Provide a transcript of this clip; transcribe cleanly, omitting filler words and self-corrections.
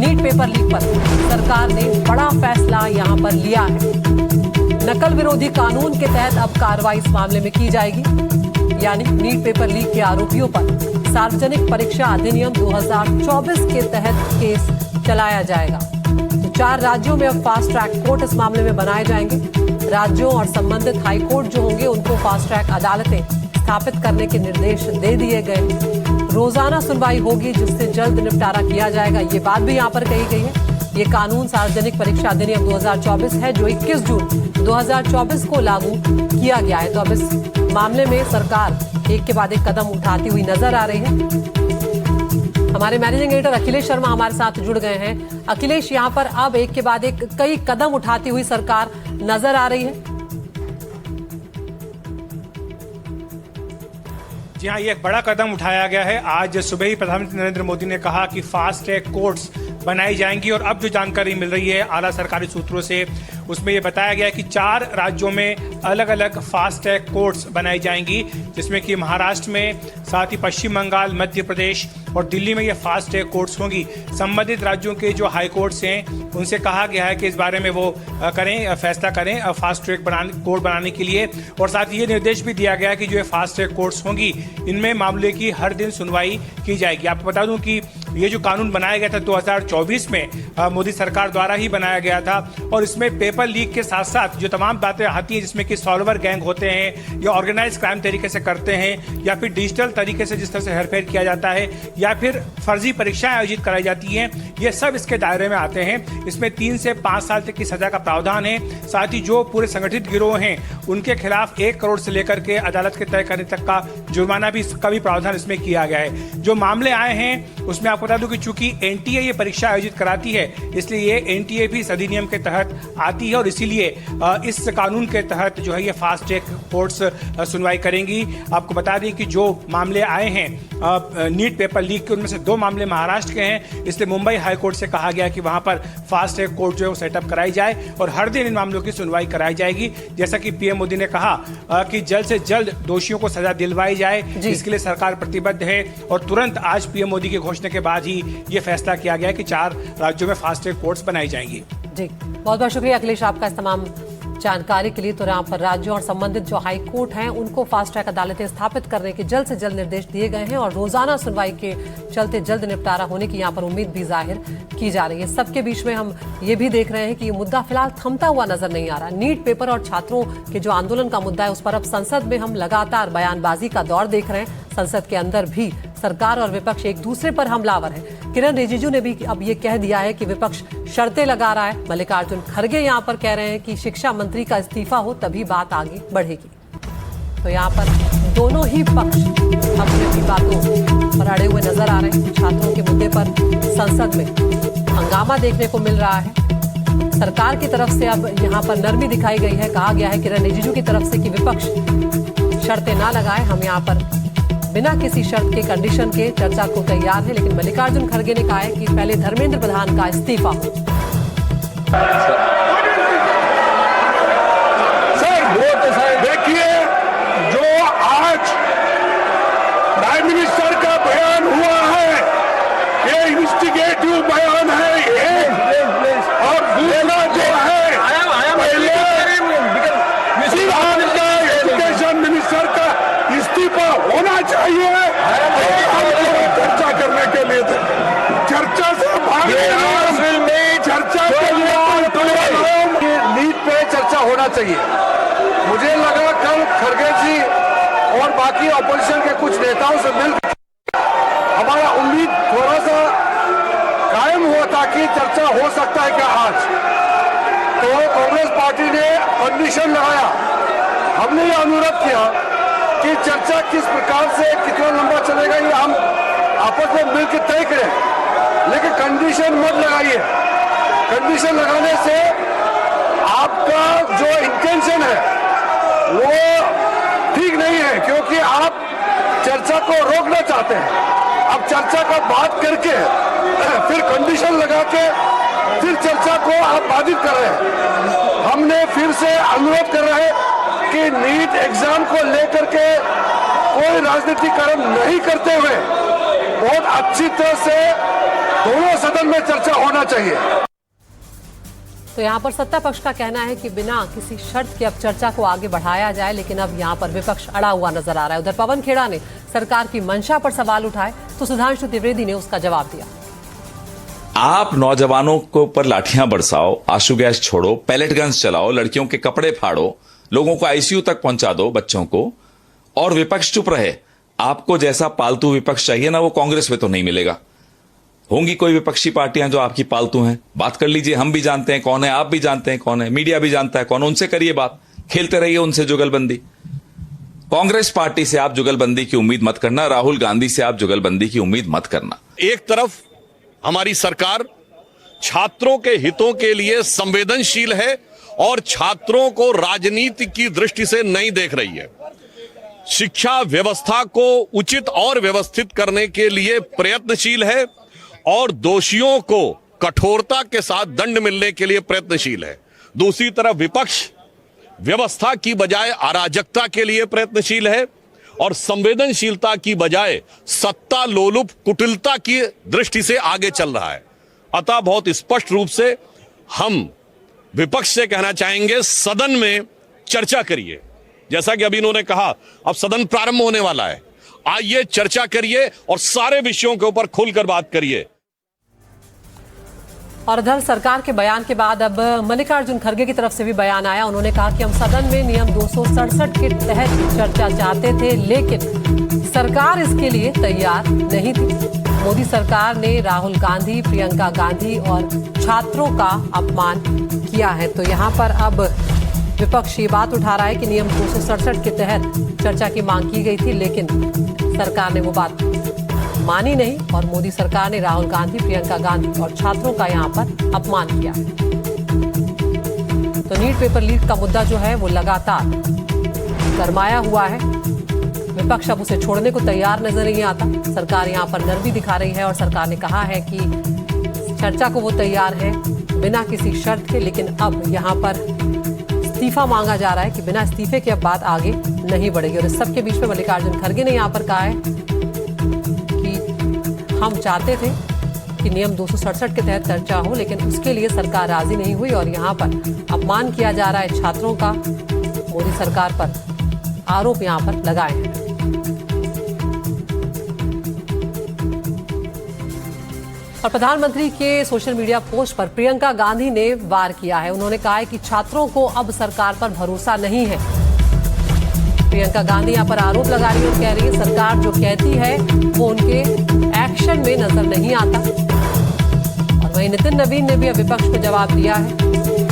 NEET paper leak पर सरकार ने बड़ा फैसला यहां पर लिया है। नकल विरोधी कानून के तहत अब कार्रवाई इस मामले में की जाएगी, यानी नीट पेपर लीक के आरोपियों पर सार्वजनिक परीक्षा अधिनियम 2024 के तहत केस चलाया जाएगा। तो 4 राज्यों में अब फास्ट ट्रैक कोर्ट इस मामले में बनाए जाएंगे। राज्यों और संबंधित हाई कोर्ट जो होंगे उनको फास्ट ट्रैक अदालतें स्थापित करने के निर्देश दे दिए गए। रोजाना सुनवाई होगी जिससे जल्द निपटारा किया जाएगा, ये बात भी यहाँ पर कही गई है। ये कानून सार्वजनिक परीक्षा अधिनियम 2024 है जो 21 जून 2024 को लागू किया गया है। तो अब इस मामले में सरकार एक के बाद एक कदम उठाती हुई नजर आ रही है। हमारे मैनेजिंग एडिटर अखिलेश शर्मा हमारे साथ जुड़ गए हैं। अखिलेश, यहाँ पर अब एक के बाद एक कई कदम उठाती हुई सरकार नजर आ रही है। जी हाँ, ये एक बड़ा कदम उठाया गया है। आज सुबह ही प्रधानमंत्री नरेंद्र मोदी ने कहा कि फास्ट ट्रैक कोर्ट्स बनाई जाएंगी और अब जो जानकारी मिल रही है आला सरकारी सूत्रों से, उसमें ये बताया गया है कि 4 राज्यों में अलग अलग फास्ट ट्रैक कोर्ट्स बनाई जाएंगी, जिसमें कि महाराष्ट्र में, साथ ही पश्चिम बंगाल, मध्य प्रदेश और दिल्ली में ये फास्ट ट्रैक कोर्ट्स होंगी। संबंधित राज्यों के जो हाई कोर्ट्स हैं उनसे कहा गया है कि इस बारे में वो फैसला करें फास्ट ट्रैक कोर्ट बनाने के लिए। और साथ ही ये निर्देश भी दिया गया है कि जो फास्ट ट्रैक कोर्ट्स होंगी इनमें मामले की हर दिन सुनवाई की जाएगी। आपको बता दूं कि ये जो कानून बनाया गया था 2024 में मोदी सरकार द्वारा ही बनाया गया था, और इसमें पेपर लीक के साथ साथ जो तमाम बातें आती हैं जिसमें कि सॉल्वर गैंग होते हैं या ऑर्गेनाइज क्राइम तरीके से करते हैं या फिर डिजिटल तरीके से जिस तरह से हेरफेर किया जाता है या फिर फर्जी परीक्षाएं आयोजित कराई जाती हैं, ये सब इसके दायरे में आते हैं। इसमें 3 से 5 साल तक की सजा का प्रावधान है। साथ ही जो पूरे संगठित गिरोह हैं उनके खिलाफ 1 करोड़ से लेकर के अदालत के तय करने तक का जुर्माना भी का भी प्रावधान इसमें किया गया है। जो मामले आए हैं उसमें आपको बता दूं कि चूंकि एनटीए ये परीक्षा आयोजित कराती है, इसलिए ये एनटीए भी इस अधिनियम के तहत आती है और इसीलिए इस कानून के तहत जो है ये फास्ट ट्रैक कोर्ट्स सुनवाई करेंगी। आपको बता दें कि जो मामले आए हैं नीट पेपर लीक के, उनमें से 2 मामले महाराष्ट्र के हैं, इसलिए मुंबई हाई कोर्ट से कहा गया कि वहां पर फास्ट ट्रैक कोर्ट जो है वो सेटअप कराई जाए और हर दिन इन मामलों की सुनवाई कराई जाएगी। जैसा कि पीएम मोदी ने कहा कि जल्द से जल्द दोषियों को सजा दिलवाई जाए, इसके लिए सरकार प्रतिबद्ध है। और तुरंत आज पीएम मोदी की घोषणा के बाद ही ये फैसला किया गया कि 4 राज्यों में फास्ट ट्रैक कोर्ट्स बनाई जाएंगी। जी, बहुत बहुत शुक्रिया अखिलेश आपका इस तमाम जानकारी के लिए। तो यहाँ पर राज्यों और संबंधित जो हाई कोर्ट हैं उनको फास्ट ट्रैक अदालतें स्थापित करने के जल्द से जल्द निर्देश दिए गए हैं और रोजाना सुनवाई के चलते जल्द निपटारा होने की यहाँ पर उम्मीद भी जाहिर की जा रही है। सबके बीच में हम ये भी देख रहे हैं कि ये मुद्दा फिलहाल थमता हुआ नजर नहीं आ रहा। नीट पेपर और छात्रों के जो आंदोलन का मुद्दा है उस पर अब संसद में हम लगातार बयानबाजी का दौर देख रहे हैं। संसद के अंदर भी सरकार और विपक्ष एक दूसरे पर हमलावर है। किरण रिजिजू ने भी अब ये कह दिया है कि विपक्ष शर्तें लगा रहा है। मल्लिकार्जुन खड़गे यहाँ पर कह रहे हैं कि शिक्षा मंत्री का इस्तीफा हो तभी बात आगे बढ़ेगी। तो यहाँ पर दोनों ही पक्ष अपनी अपनी बातों पर अड़े हुए नजर आ रहे हैं। छात्रों के मुद्दे पर संसद में हंगामा देखने को मिल रहा है। सरकार की तरफ से अब यहाँ पर नरमी दिखाई गई है। कहा गया है किरण रिजिजू की तरफ से कि विपक्ष शर्तें ना लगाए, हम यहाँ पर बिना किसी शर्त के, कंडीशन के चर्चा को तैयार है। लेकिन मल्लिकार्जुन खड़गे ने कहा है कि पहले धर्मेंद्र प्रधान का इस्तीफा हो। देखिए, जो आज प्राइम मिनिस्टर का बयान हुआ है ये इंस्टिगेटिव बयान है ये, और दूसरा जो है पहले एजुकेशन मिनिस्टर का इस्तीफा होना चाहिए। चर्चा करने के लिए चर्चा से चर्चा नीट पे चर्चा होना चाहिए। मुझे लगा कल खड़गे जी और बाकी ऑपोजिशन के कुछ नेताओं से मिलकर हमारा उम्मीद थोड़ा सा कायम हुआ था कि चर्चा हो सकता है क्या आज। तो कांग्रेस पार्टी ने कंडीशन लगाया, हमने ये अनुरोध किया कि चर्चा किस प्रकार से कितना लंबा चलेगा ये हम आपस में मिलकर तय करें, लेकिन कंडीशन मत लगाइए। कंडीशन लगाने से आपका जो इंटेंशन है वो ठीक नहीं है, क्योंकि आप चर्चा को रोकना चाहते हैं। अब चर्चा का बात करके फिर कंडीशन लगा के फिर चर्चा को आप बाधित कर रहे हैं। हमने फिर से अनुरोध कर रहे हैं कि नीट एग्जाम को लेकर के कोई राजनीतिकरण नहीं करते हुए बहुत अच्छी तरह से दोनों सदन में चर्चा होना होना चाहिए। तो यहाँ पर सत्ता पक्ष का कहना है कि बिना किसी शर्त के अब चर्चा को आगे बढ़ाया जाए, लेकिन अब यहाँ पर विपक्ष अड़ा हुआ नजर आ रहा है। उधर पवन खेड़ा ने सरकार की मंशा पर सवाल उठाए तो सुधांशु त्रिवेदी ने उसका जवाब दिया। आप नौजवानों को ऊपर लाठियां बरसाओ, आंसू गैस छोड़ो, पैलेट गन्स चलाओ, लड़कियों के कपड़े फाड़ो, लोगों को आईसीयू तक पहुंचा दो, बच्चों को, और विपक्ष चुप रहे। आपको जैसा पालतू विपक्ष चाहिए ना, वो कांग्रेस में तो नहीं मिलेगा। होंगी कोई विपक्षी पार्टियां जो आपकी पालतू हैं, बात कर लीजिए। हम भी जानते हैं कौन है, आप भी जानते हैं कौन है, मीडिया भी जानता है कौन, उनसे करिए बात, खेलते रहिए उनसे जुगलबंदी। कांग्रेस पार्टी से आप जुगलबंदी की उम्मीद मत करना, राहुल गांधी से आप जुगलबंदी की उम्मीद मत करना। एक तरफ हमारी सरकार छात्रों के हितों के लिए संवेदनशील है और छात्रों को राजनीति की दृष्टि से नहीं देख रही है। शिक्षा व्यवस्था को उचित और व्यवस्थित करने के लिए प्रयत्नशील है और दोषियों को कठोरता के साथ दंड मिलने के लिए प्रयत्नशील है। दूसरी तरफ विपक्ष व्यवस्था की बजाय अराजकता के लिए प्रयत्नशील है और संवेदनशीलता की बजाय सत्ता लोलुप कुटिलता की दृष्टि से आगे चल रहा है। अतः बहुत स्पष्ट रूप से हम विपक्ष से कहना चाहेंगे, सदन में चर्चा करिए। जैसा कि अभी इन्होंने कहा, अब सदन प्रारंभ होने वाला है, आइए चर्चा करिए और सारे विषयों के ऊपर खुलकर बात करिए। और इधर सरकार के बयान के बाद अब मल्लिकार्जुन खड़गे की तरफ से भी बयान आया। उन्होंने कहा कि हम सदन में नियम 267 के तहत चर्चा चाहते थे, लेकिन सरकार इसके लिए तैयार नहीं थी। मोदी सरकार ने राहुल गांधी, प्रियंका गांधी और छात्रों का अपमान किया है। तो यहाँ पर अब विपक्ष ये बात उठा रहा है कि नियम 267 के तहत चर्चा की मांग की गई थी, लेकिन सरकार ने वो बात मानी नहीं और मोदी सरकार ने राहुल गांधी, प्रियंका गांधी और छात्रों का यहाँ पर अपमान किया है। तो नीट पेपर लीक का मुद्दा जो है वो लगातार गरमाया हुआ है। विपक्ष अब उसे छोड़ने को तैयार नजर नहीं आता। सरकार यहाँ पर नरमी दिखा रही है और सरकार ने कहा है कि चर्चा को वो तैयार है बिना किसी शर्त के, लेकिन अब यहाँ पर इस्तीफा मांगा जा रहा है कि बिना इस्तीफे के अब बात आगे नहीं बढ़ेगी। और इस सबके बीच में मल्लिकार्जुन खड़गे ने यहाँ पर कहा है हम चाहते थे कि नियम 267 के तहत चर्चा हो, लेकिन उसके लिए सरकार राजी नहीं हुई और यहाँ पर अपमान किया जा रहा है छात्रों का। मोदी सरकार पर आरोप यहाँ पर लगाए हैं। और प्रधानमंत्री के सोशल मीडिया पोस्ट पर प्रियंका गांधी ने वार किया है। उन्होंने कहा है कि छात्रों को अब सरकार पर भरोसा नहीं है। प्रियंका गांधी यहाँ पर आरोप लगा रही है और कह रही है सरकार जो कहती है वो उनके एक्शन में नजर नहीं आता। और वहीं नितिन नवीन ने भी अब विपक्ष को जवाब दिया है